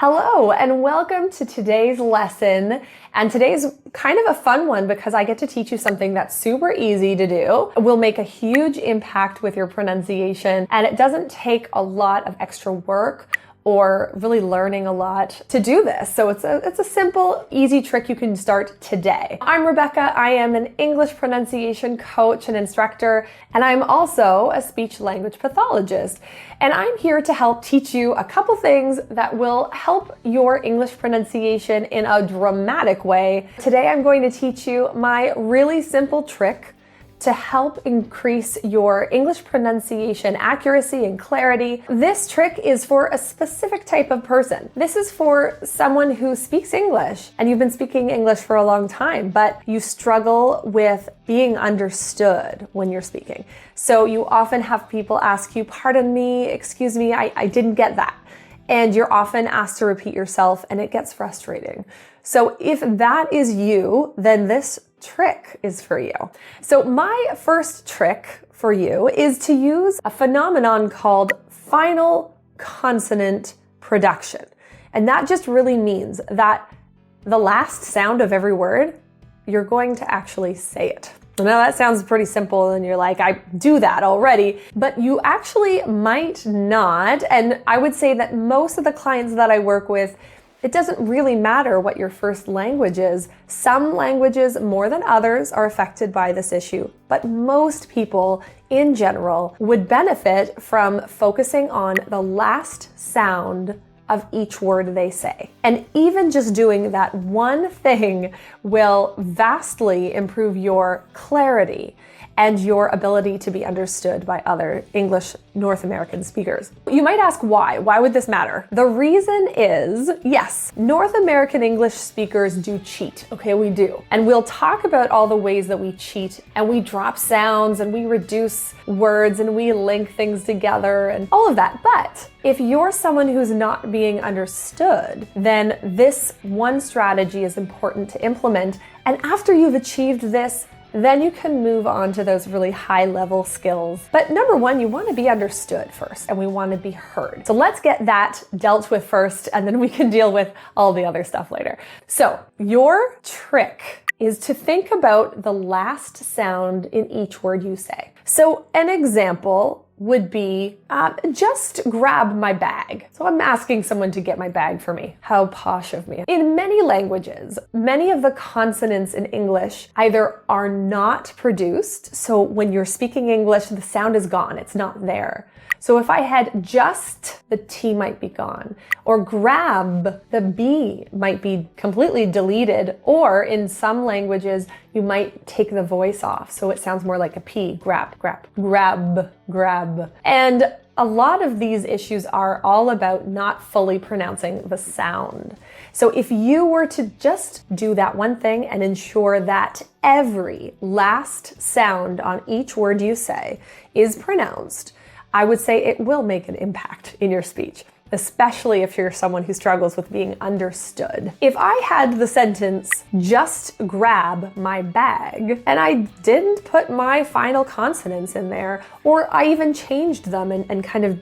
Hello and welcome to today's lesson. And today's kind of a fun one because I get to teach you something that's super easy to do. It will make a huge impact with your pronunciation, and it doesn't take a lot of extra work or really learning a lot to do this. So it's a simple, easy trick you can start today. I'm Rebecca. I am an English pronunciation coach and instructor, and I'm also a speech language pathologist. And I'm here to help teach you a couple things that will help your English pronunciation in a dramatic way. Today I'm going to teach you my really simple trick to help increase your English pronunciation accuracy and clarity. This trick is for a specific type of person. This is for someone who speaks English and you've been speaking English for a long time, but you struggle with being understood when you're speaking. So you often have people ask you, pardon me, excuse me, I didn't get that. And you're often asked to repeat yourself and it gets frustrating. So if that is you, then this trick is for you. So my first trick for you is to use a phenomenon called final consonant production. And that just really means that the last sound of every word, you're going to actually say it. Now that sounds pretty simple and you're like, I do that already, but you actually might not. And I would say that most of the clients that I work with, it doesn't really matter what your first language is. Some languages more than others are affected by this issue, but most people in general would benefit from focusing on the last sound of each word they say. And even just doing that one thing will vastly improve your clarity and your ability to be understood by other English North American speakers. You might ask why? Why would this matter? The reason is, yes, North American English speakers do cheat. Okay, we do. And we'll talk about all the ways that we cheat and we drop sounds and we reduce words and we link things together and all of that. But if you're someone who's not being understood, then this one strategy is important to implement. And after you've achieved this, then you can move on to those really high level skills. But number one, you want to be understood first and we want to be heard. So let's get that dealt with first and then we can deal with all the other stuff later. So your trick is to think about the last sound in each word you say. So an example would be, just grab my bag. So I'm asking someone to get my bag for me. How posh of me. In many languages, many of the consonants in English either are not produced. So when you're speaking English, the sound is gone. It's not there. So if I had just, the T might be gone, or grab, the B might be completely deleted, or in some languages, you might take the voice off. So it sounds more like a P, grab, grab, grab, grab. And a lot of these issues are all about not fully pronouncing the sound. So if you were to just do that one thing and ensure that every last sound on each word you say is pronounced, I would say it will make an impact in your speech, especially if you're someone who struggles with being understood. If I had the sentence, just grab my bag, and I didn't put my final consonants in there, or I even changed them and kind of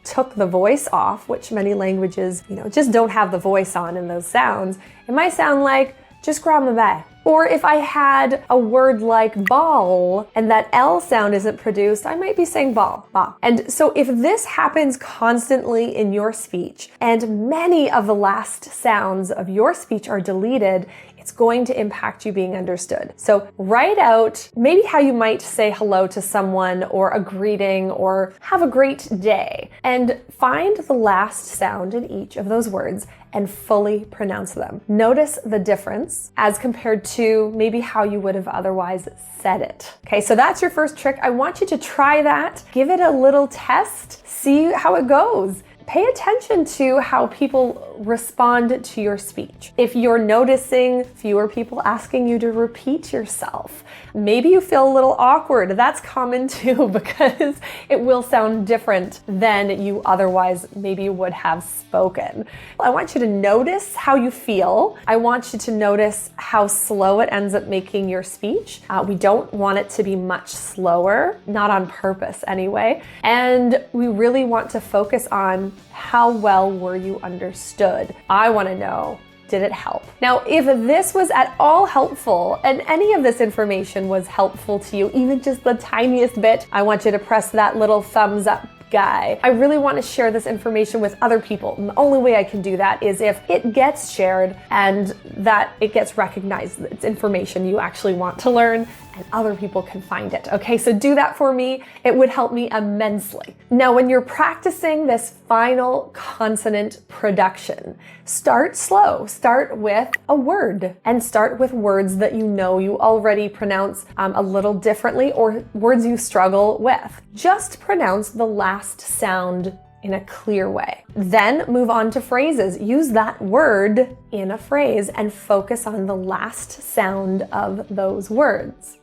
took the voice off, which many languages, just don't have the voice on in those sounds, it might sound like, just grab my bag. Or if I had a word like ball and that L sound isn't produced, I might be saying ball, ball. And so if this happens constantly in your speech and many of the last sounds of your speech are deleted, it's going to impact you being understood. So write out maybe how you might say hello to someone or a greeting or have a great day, and find the last sound in each of those words and fully pronounce them. Notice the difference as compared to maybe how you would have otherwise said it. Okay, so that's your first trick. I want you to try that. Give it a little test. See how it goes. Pay attention to how people respond to your speech. If you're noticing fewer people asking you to repeat yourself, maybe you feel a little awkward. That's common too, because it will sound different than you otherwise maybe would have spoken. I want you to notice how you feel. I want you to notice how slow it ends up making your speech. We don't want it to be much slower, not on purpose anyway. And we really want to focus on how well were you understood? I want to know, did it help? Now, if this was at all helpful and any of this information was helpful to you, even just the tiniest bit, I want you to press that little thumbs up guy. I really want to share this information with other people. And the only way I can do that is if it gets shared and that it gets recognized that it's information you actually want to learn and other people can find it. Okay, so do that for me. It would help me immensely. Now, when you're practicing this final consonant production, start slow. Start with a word and start with words that you know you already pronounce a little differently or words you struggle with. Just pronounce the last sound in a clear way. Then move on to phrases. Use that word in a phrase and focus on the last sound of those words.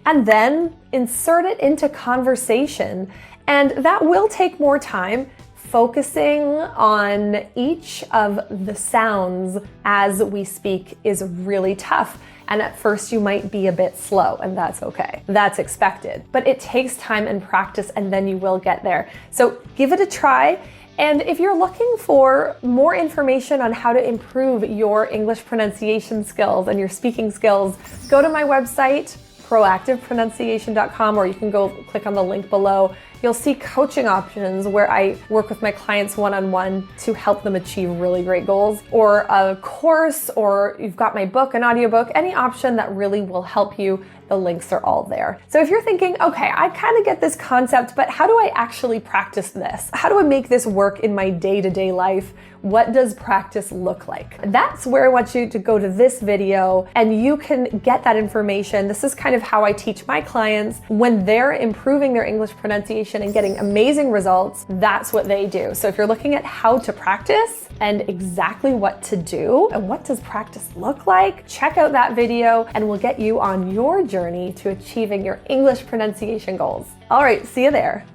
And then insert it into conversation. And that will take more time. Focusing on each of the sounds as we speak is really tough. And at first you might be a bit slow, and that's okay. That's expected. But it takes time and practice, and then you will get there. So give it a try. And if you're looking for more information on how to improve your English pronunciation skills and your speaking skills, go to my website, proactivepronunciation.com, or you can go click on the link below. You'll see coaching options where I work with my clients one-on-one to help them achieve really great goals, or a course, or you've got my book, an audiobook, any option that really will help you. The links are all there. So if you're thinking, okay, I kind of get this concept, but how do I actually practice this? How do I make this work in my day-to-day life? What does practice look like? That's where I want you to go to this video and you can get that information. This is kind of how I teach my clients when they're improving their English pronunciation and getting amazing results. That's what they do. So if you're looking at how to practice and exactly what to do and what does practice look like, check out that video and we'll get you on your journey to achieving your English pronunciation goals. All right, see you there.